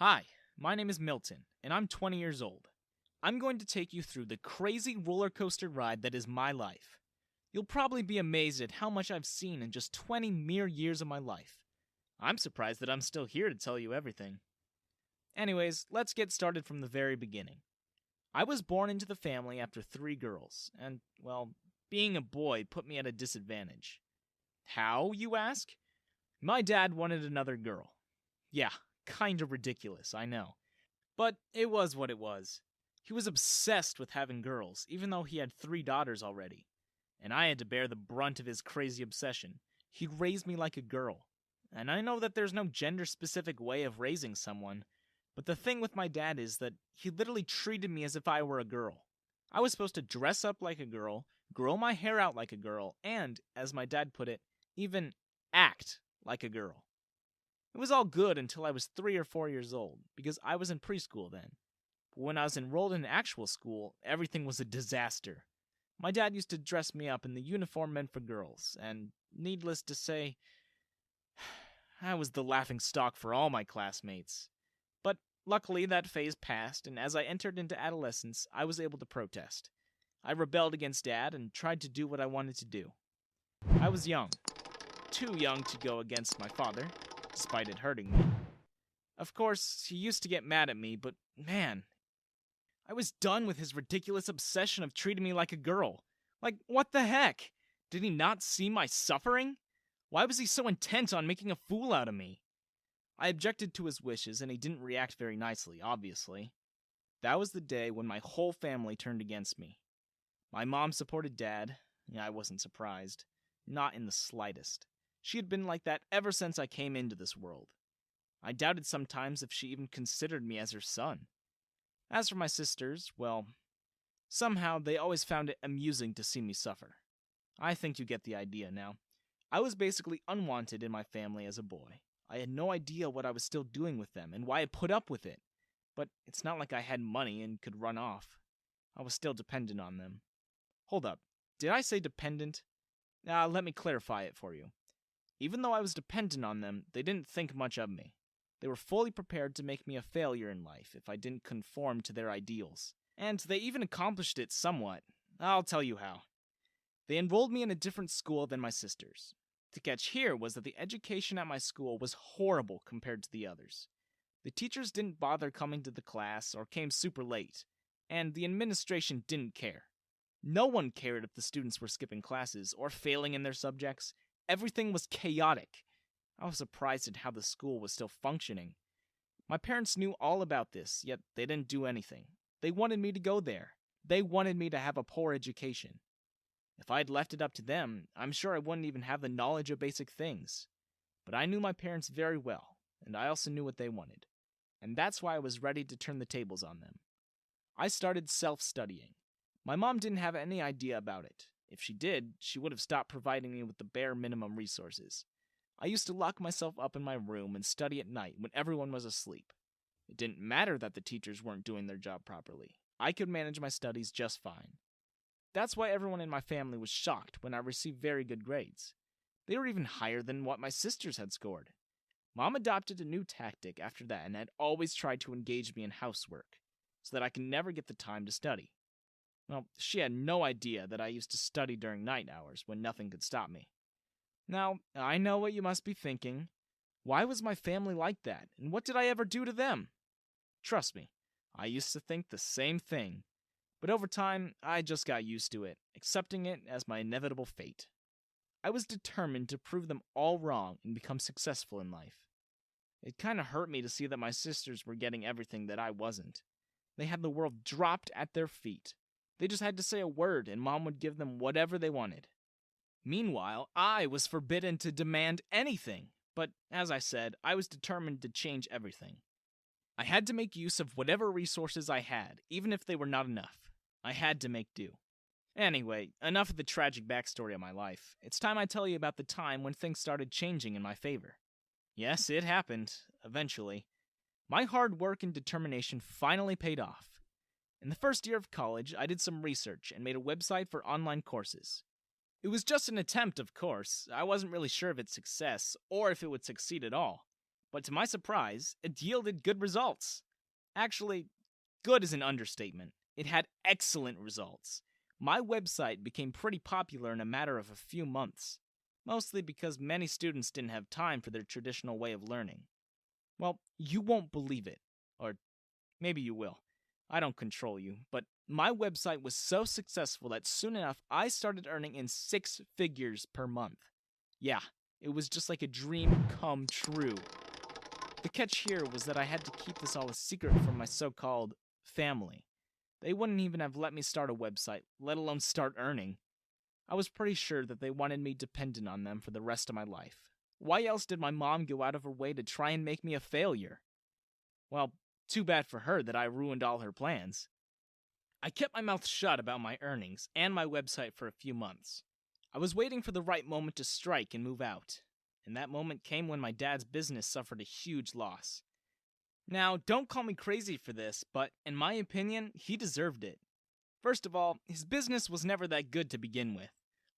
Hi, my name is Milton, and I'm 20 years old. I'm going to take you through the crazy roller coaster ride that is my life. You'll probably be amazed at how much I've seen in just 20 mere years of my life. I'm surprised that I'm still here to tell you everything. Anyways, let's get started from the very beginning. I was born into the family after three girls, and, well, being a boy put me at a disadvantage. How, you ask? My dad wanted another girl. Yeah, kinda ridiculous, I know. But it was what it was. He was obsessed with having girls, even though he had three daughters already. And I had to bear the brunt of his crazy obsession. He raised me like a girl. And I know that there's no gender specific way of raising someone, but the thing with my dad is that he literally treated me as if I were a girl. I was supposed to dress up like a girl, grow my hair out like a girl, and, as my dad put it, even act like a girl. It was all good until I was 3 or 4 years old, because I was in preschool then. But when I was enrolled in actual school, everything was a disaster. My dad used to dress me up in the uniform meant for girls, and needless to say, I was the laughing stock for all my classmates. But luckily, that phase passed, and as I entered into adolescence, I was able to protest. I rebelled against Dad and tried to do what I wanted to do. I was young, too young to go against my father, despite it hurting me. Of course, he used to get mad at me, but man, I was done with his ridiculous obsession of treating me like a girl. Like, what the heck? Did he not see my suffering? Why was he so intent on making a fool out of me? I objected to his wishes, and he didn't react very nicely, obviously. That was the day when my whole family turned against me. My mom supported Dad. Yeah, I wasn't surprised. Not in the slightest. She had been like that ever since I came into this world. I doubted sometimes if she even considered me as her son. As for my sisters, well, somehow they always found it amusing to see me suffer. I think you get the idea now. I was basically unwanted in my family as a boy. I had no idea what I was still doing with them and why I put up with it. But it's not like I had money and could run off. I was still dependent on them. Hold up, did I say dependent? Let me clarify it for you. Even though I was dependent on them, they didn't think much of me. They were fully prepared to make me a failure in life if I didn't conform to their ideals. And they even accomplished it somewhat. I'll tell you how. They enrolled me in a different school than my sisters. The catch here was that the education at my school was horrible compared to the others. The teachers didn't bother coming to the class or came super late, and the administration didn't care. No one cared if the students were skipping classes or failing in their subjects. Everything was chaotic. I was surprised at how the school was still functioning. My parents knew all about this, yet they didn't do anything. They wanted me to go there. They wanted me to have a poor education. If I'd left it up to them, I'm sure I wouldn't even have the knowledge of basic things. But I knew my parents very well, and I also knew what they wanted. And that's why I was ready to turn the tables on them. I started self-studying. My mom didn't have any idea about it. If she did, she would have stopped providing me with the bare minimum resources. I used to lock myself up in my room and study at night when everyone was asleep. It didn't matter that the teachers weren't doing their job properly. I could manage my studies just fine. That's why everyone in my family was shocked when I received very good grades. They were even higher than what my sisters had scored. Mom adopted a new tactic after that and had always tried to engage me in housework, so that I could never get the time to study. Well, she had no idea that I used to study during night hours when nothing could stop me. Now, I know what you must be thinking. Why was my family like that, and what did I ever do to them? Trust me, I used to think the same thing. But over time, I just got used to it, accepting it as my inevitable fate. I was determined to prove them all wrong and become successful in life. It kinda hurt me to see that my sisters were getting everything that I wasn't. They had the world dropped at their feet. They just had to say a word and Mom would give them whatever they wanted. Meanwhile, I was forbidden to demand anything. But as I said, I was determined to change everything. I had to make use of whatever resources I had, even if they were not enough. I had to make do. Anyway, enough of the tragic backstory of my life. It's time I tell you about the time when things started changing in my favor. Yes, it happened, eventually. My hard work and determination finally paid off. In the first year of college, I did some research and made a website for online courses. It was just an attempt, of course. I wasn't really sure of its success, or if it would succeed at all. But to my surprise, it yielded good results. Actually, good is an understatement. It had excellent results. My website became pretty popular in a matter of a few months, mostly because many students didn't have time for their traditional way of learning. Well, you won't believe it. Or maybe you will. I don't control you, but my website was so successful that soon enough I started earning in 6 figures per month. Yeah, it was just like a dream come true. The catch here was that I had to keep this all a secret from my so-called family. They wouldn't even have let me start a website, let alone start earning. I was pretty sure that they wanted me dependent on them for the rest of my life. Why else did my mom go out of her way to try and make me a failure? Well, too bad for her that I ruined all her plans. I kept my mouth shut about my earnings and my website for a few months. I was waiting for the right moment to strike and move out, and that moment came when my dad's business suffered a huge loss. Now, don't call me crazy for this, but in my opinion, he deserved it. First of all, his business was never that good to begin with.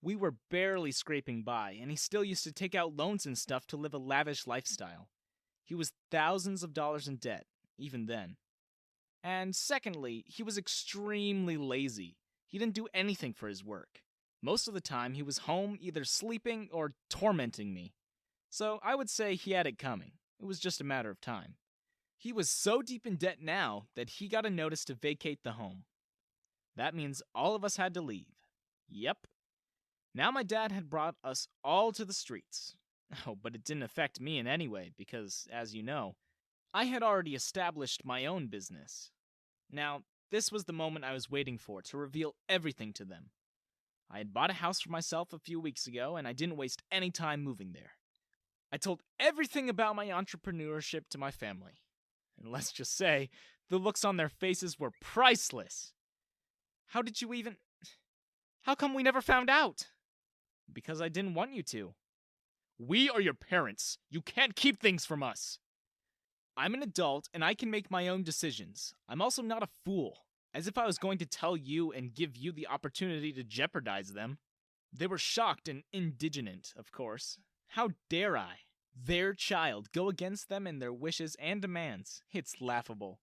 We were barely scraping by, and he still used to take out loans and stuff to live a lavish lifestyle. He was thousands of dollars in debt, even then. And secondly, he was extremely lazy. He didn't do anything for his work. Most of the time, he was home either sleeping or tormenting me. So I would say he had it coming. It was just a matter of time. He was so deep in debt now that he got a notice to vacate the home. That means all of us had to leave. Yep. Now my dad had brought us all to the streets. Oh, but it didn't affect me in any way because, as you know, I had already established my own business. Now, this was the moment I was waiting for to reveal everything to them. I had bought a house for myself a few weeks ago, and I didn't waste any time moving there. I told everything about my entrepreneurship to my family. And let's just say, the looks on their faces were priceless. How come we never found out? Because I didn't want you to. We are your parents. You can't keep things from us. I'm an adult and I can make my own decisions. I'm also not a fool, as if I was going to tell you and give you the opportunity to jeopardize them. They were shocked and indignant, of course. How dare I? Their child go against them in their wishes and demands. It's laughable.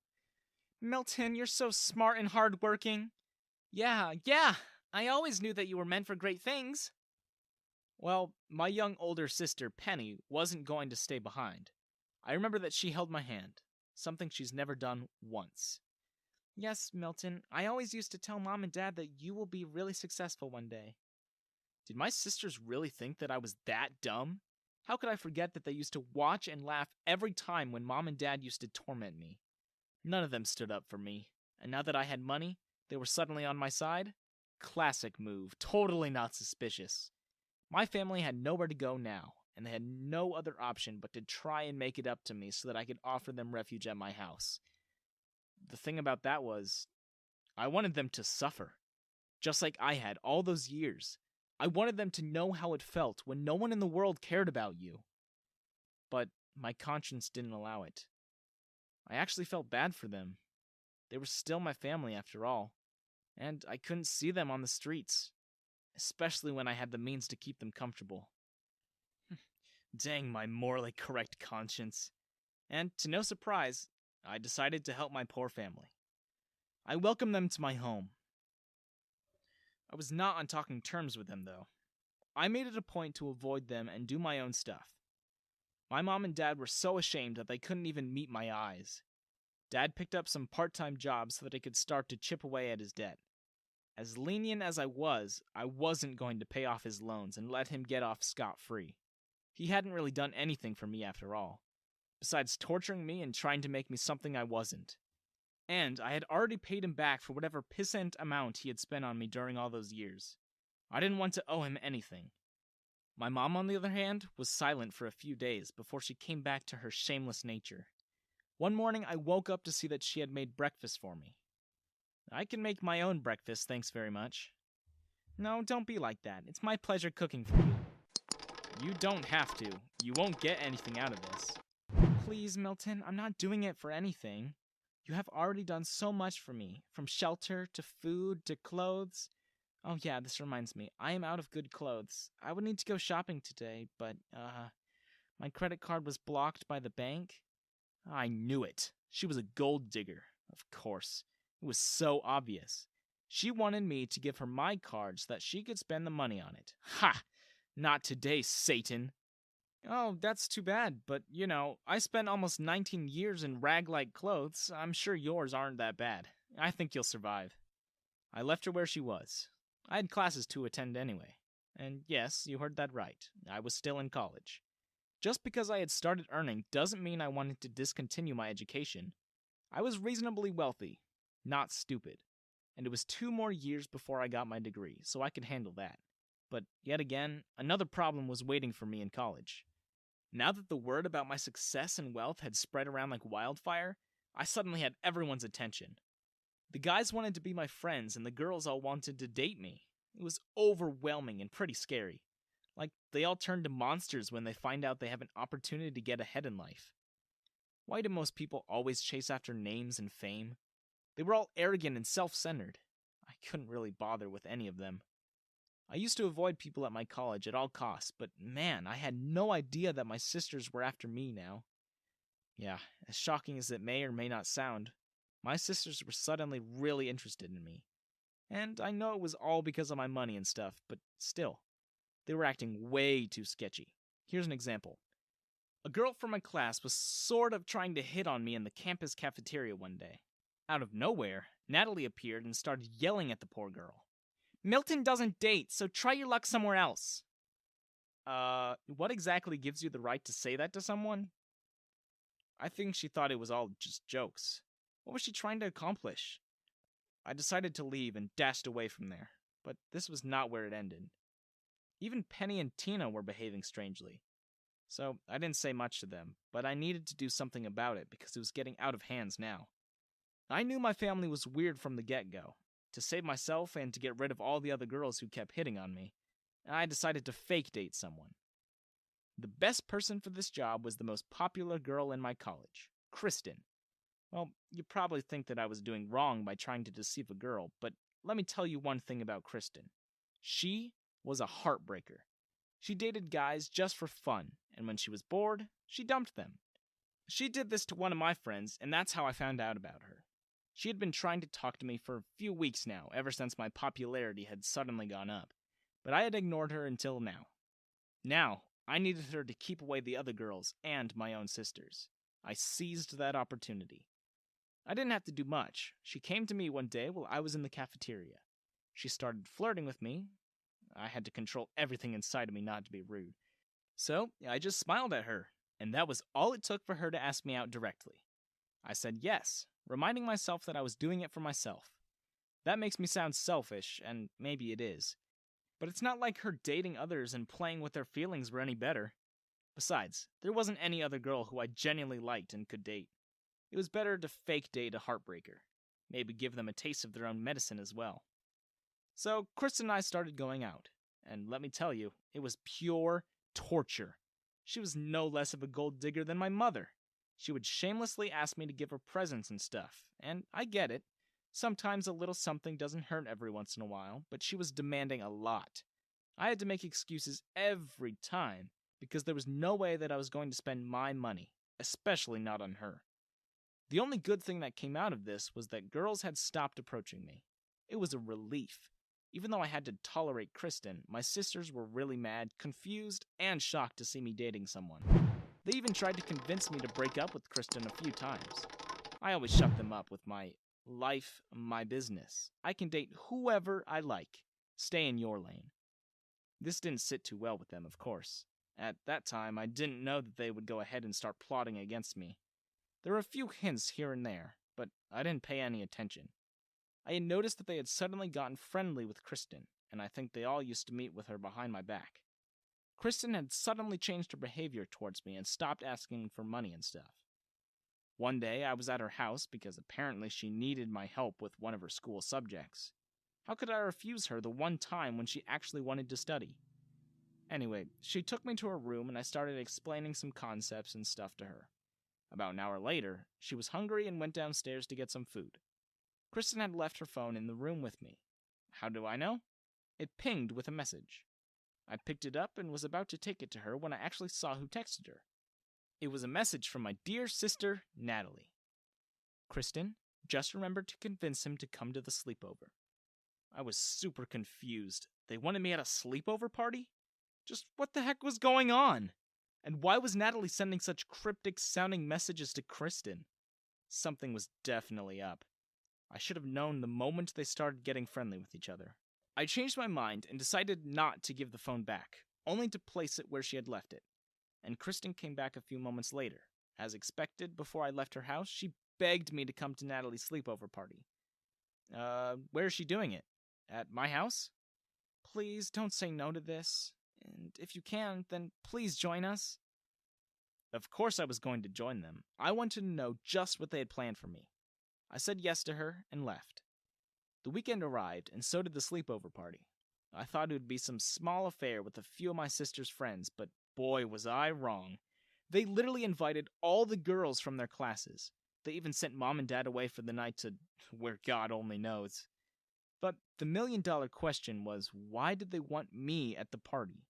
Milton, you're so smart and hardworking. Yeah, I always knew that you were meant for great things. Well, my young older sister, Penny, wasn't going to stay behind. I remember that she held my hand, something she's never done once. Yes, Milton, I always used to tell Mom and Dad that you will be really successful one day. Did my sisters really think that I was that dumb? How could I forget that they used to watch and laugh every time when Mom and Dad used to torment me? None of them stood up for me, and now that I had money, they were suddenly on my side? Classic move, totally not suspicious. My family had nowhere to go now, and they had no other option but to try and make it up to me so that I could offer them refuge at my house. The thing about that was, I wanted them to suffer, just like I had all those years. I wanted them to know how it felt when no one in the world cared about you. But my conscience didn't allow it. I actually felt bad for them. They were still my family after all, and I couldn't see them on the streets, especially when I had the means to keep them comfortable. Dang my morally correct conscience. And to no surprise, I decided to help my poor family. I welcomed them to my home. I was not on talking terms with them, though. I made it a point to avoid them and do my own stuff. My mom and dad were so ashamed that they couldn't even meet my eyes. Dad picked up some part-time jobs so that he could start to chip away at his debt. As lenient as I wasn't going to pay off his loans and let him get off scot-free. He hadn't really done anything for me after all, besides torturing me and trying to make me something I wasn't. And I had already paid him back for whatever pissant amount he had spent on me during all those years. I didn't want to owe him anything. My mom, on the other hand, was silent for a few days before she came back to her shameless nature. One morning, I woke up to see that she had made breakfast for me. I can make my own breakfast, thanks very much. No, don't be like that. It's my pleasure cooking for you. You don't have to. You won't get anything out of this. Please, Milton, I'm not doing it for anything. You have already done so much for me, from shelter to food to clothes. Oh yeah, this reminds me. I am out of good clothes. I would need to go shopping today, but, My credit card was blocked by the bank. I knew it. She was a gold digger, of course. It was so obvious. She wanted me to give her my card so that she could spend the money on it. Ha! Not today, Satan. Oh, that's too bad, but I spent almost 19 years in rag-like clothes. I'm sure yours aren't that bad. I think you'll survive. I left her where she was. I had classes to attend anyway. And yes, you heard that right. I was still in college. Just because I had started earning doesn't mean I wanted to discontinue my education. I was reasonably wealthy, not stupid. And it was 2 more years before I got my degree, so I could handle that. But yet again, another problem was waiting for me in college. Now that the word about my success and wealth had spread around like wildfire, I suddenly had everyone's attention. The guys wanted to be my friends, and the girls all wanted to date me. It was overwhelming and pretty scary. Like, they all turn to monsters when they find out they have an opportunity to get ahead in life. Why do most people always chase after names and fame? They were all arrogant and self-centered. I couldn't really bother with any of them. I used to avoid people at my college at all costs, but man, I had no idea that my sisters were after me now. Yeah, as shocking as it may or may not sound, my sisters were suddenly really interested in me. And I know it was all because of my money and stuff, but still, they were acting way too sketchy. Here's an example. A girl from my class was sort of trying to hit on me in the campus cafeteria one day. Out of nowhere, Natalie appeared and started yelling at the poor girl. Milton doesn't date, so try your luck somewhere else. What exactly gives you the right to say that to someone? I think she thought it was all just jokes. What was she trying to accomplish? I decided to leave and dashed away from there, but this was not where it ended. Even Penny and Tina were behaving strangely. So I didn't say much to them, but I needed to do something about it because it was getting out of hands now. I knew my family was weird from the get-go. To save myself and to get rid of all the other girls who kept hitting on me, I decided to fake date someone. The best person for this job was the most popular girl in my college, Kristen. Well, you probably think that I was doing wrong by trying to deceive a girl, but let me tell you one thing about Kristen. She was a heartbreaker. She dated guys just for fun, and when she was bored, she dumped them. She did this to one of my friends, and that's how I found out about her. She had been trying to talk to me for a few weeks now, ever since my popularity had suddenly gone up, but I had ignored her until now. Now, I needed her to keep away the other girls and my own sisters. I seized that opportunity. I didn't have to do much. She came to me one day while I was in the cafeteria. She started flirting with me. I had to control everything inside of me not to be rude. So, I just smiled at her, and that was all it took for her to ask me out directly. I said yes, reminding myself that I was doing it for myself. That makes me sound selfish, and maybe it is. But it's not like her dating others and playing with their feelings were any better. Besides, there wasn't any other girl who I genuinely liked and could date. It was better to fake date a heartbreaker. Maybe give them a taste of their own medicine as well. So, Kristen and I started going out, and let me tell you, it was pure torture. She was no less of a gold digger than my mother. She would shamelessly ask me to give her presents and stuff, and I get it. Sometimes a little something doesn't hurt every once in a while, but she was demanding a lot. I had to make excuses every time, because there was no way that I was going to spend my money, especially not on her. The only good thing that came out of this was that girls had stopped approaching me. It was a relief. Even though I had to tolerate Kristen, my sisters were really mad, confused, and shocked to see me dating someone. They even tried to convince me to break up with Kristen a few times. I always shut them up with my life, my business. I can date whoever I like. Stay in your lane. This didn't sit too well with them, of course. At that time, I didn't know that they would go ahead and start plotting against me. There were a few hints here and there, but I didn't pay any attention. I had noticed that they had suddenly gotten friendly with Kristen, and I think they all used to meet with her behind my back. Kristen had suddenly changed her behavior towards me and stopped asking for money and stuff. One day, I was at her house because apparently she needed my help with one of her school subjects. How could I refuse her the one time when she actually wanted to study? Anyway, she took me to her room and I started explaining some concepts and stuff to her. About an hour later, she was hungry and went downstairs to get some food. Kristen had left her phone in the room with me. How do I know? It pinged with a message. I picked it up and was about to take it to her when I actually saw who texted her. It was a message from my dear sister, Natalie. Kristen, just remember to convince him to come to the sleepover. I was super confused. They wanted me at a sleepover party? Just what the heck was going on? And why was Natalie sending such cryptic sounding messages to Kristen? Something was definitely up. I should have known the moment they started getting friendly with each other. I changed my mind and decided not to give the phone back, only to place it where she had left it. And Kristen came back a few moments later. As expected, before I left her house, she begged me to come to Natalie's sleepover party. Where is she doing it? At my house? Please don't say no to this. And if you can, then please join us. Of course I was going to join them. I wanted to know just what they had planned for me. I said yes to her and left. The weekend arrived, and so did the sleepover party. I thought it would be some small affair with a few of my sister's friends, but boy was I wrong. They literally invited all the girls from their classes. They even sent mom and dad away for the night to where God only knows. But the million-dollar question was, why did they want me at the party?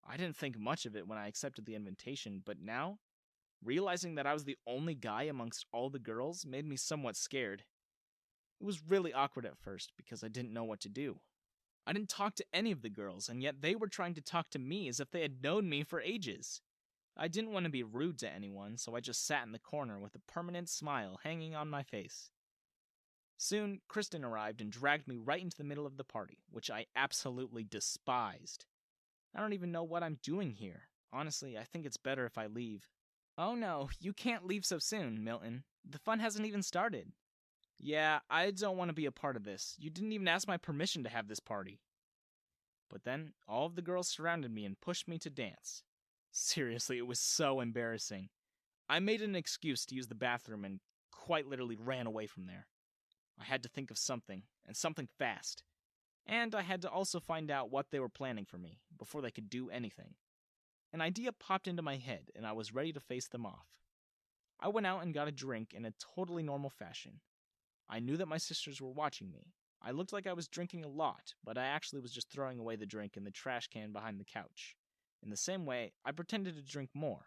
I didn't think much of it when I accepted the invitation, but now, realizing that I was the only guy amongst all the girls made me somewhat scared. It was really awkward at first because I didn't know what to do. I didn't talk to any of the girls, and yet they were trying to talk to me as if they had known me for ages. I didn't want to be rude to anyone, so I just sat in the corner with a permanent smile hanging on my face. Soon, Kristen arrived and dragged me right into the middle of the party, which I absolutely despised. I don't even know what I'm doing here. Honestly, I think it's better if I leave. Oh no, you can't leave so soon, Milton. The fun hasn't even started. Yeah, I don't want to be a part of this. You didn't even ask my permission to have this party. But then, all of the girls surrounded me and pushed me to dance. Seriously, it was so embarrassing. I made an excuse to use the bathroom and quite literally ran away from there. I had to think of something, and something fast. And I had to also find out what they were planning for me, before they could do anything. An idea popped into my head, and I was ready to face them off. I went out and got a drink in a totally normal fashion. I knew that my sisters were watching me. I looked like I was drinking a lot, but I actually was just throwing away the drink in the trash can behind the couch. In the same way, I pretended to drink more.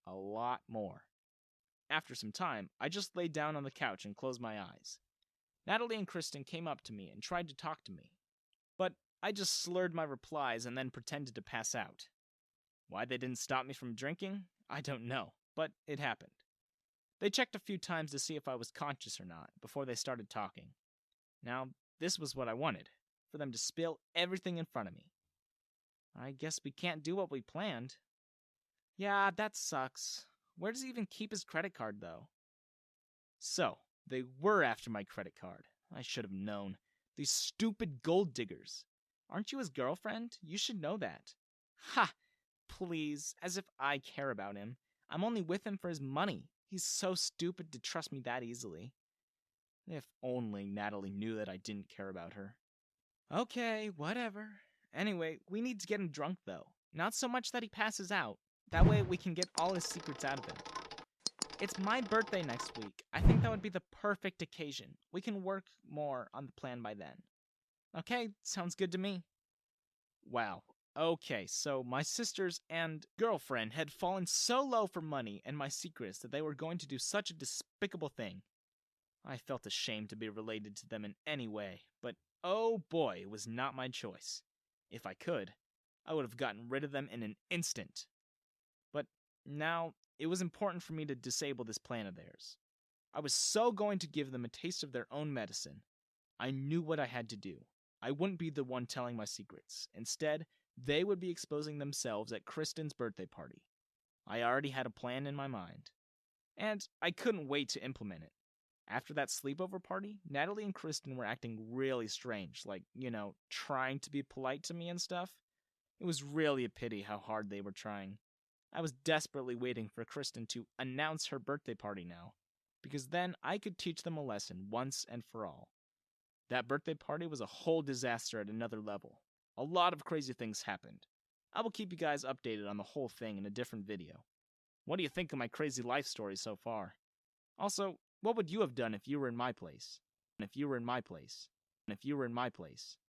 A lot more. After some time, I just laid down on the couch and closed my eyes. Natalie and Kristen came up to me and tried to talk to me. But I just slurred my replies and then pretended to pass out. Why they didn't stop me from drinking, I don't know, but it happened. They checked a few times to see if I was conscious or not before they started talking. Now, this was what I wanted, for them to spill everything in front of me. I guess we can't do what we planned. Yeah, that sucks. Where does he even keep his credit card, though? So, they were after my credit card. I should have known. These stupid gold diggers. Aren't you his girlfriend? You should know that. Ha! Please, as if I care about him. I'm only with him for his money. He's so stupid to trust me that easily. If only Natalie knew that I didn't care about her. Okay, whatever. Anyway, we need to get him drunk, though. Not so much that he passes out. That way we can get all his secrets out of him. It's my birthday next week. I think that would be the perfect occasion. We can work more on the plan by then. Okay, sounds good to me. Wow. Okay, so my sisters and girlfriend had fallen so low for money and my secrets that they were going to do such a despicable thing. I felt ashamed to be related to them in any way, but oh boy, it was not my choice. If I could, I would have gotten rid of them in an instant. But now, it was important for me to disable this plan of theirs. I was so going to give them a taste of their own medicine. I knew what I had to do. I wouldn't be the one telling my secrets. Instead, they would be exposing themselves at Kristen's birthday party. I already had a plan in my mind. And I couldn't wait to implement it. After that sleepover party, Natalie and Kristen were acting really strange, like, trying to be polite to me and stuff. It was really a pity how hard they were trying. I was desperately waiting for Kristen to announce her birthday party now, because then I could teach them a lesson once and for all. That birthday party was a whole disaster at another level. A lot of crazy things happened. I will keep you guys updated on the whole thing in a different video. What do you think of my crazy life story so far? Also, what would you have done if you were in my place?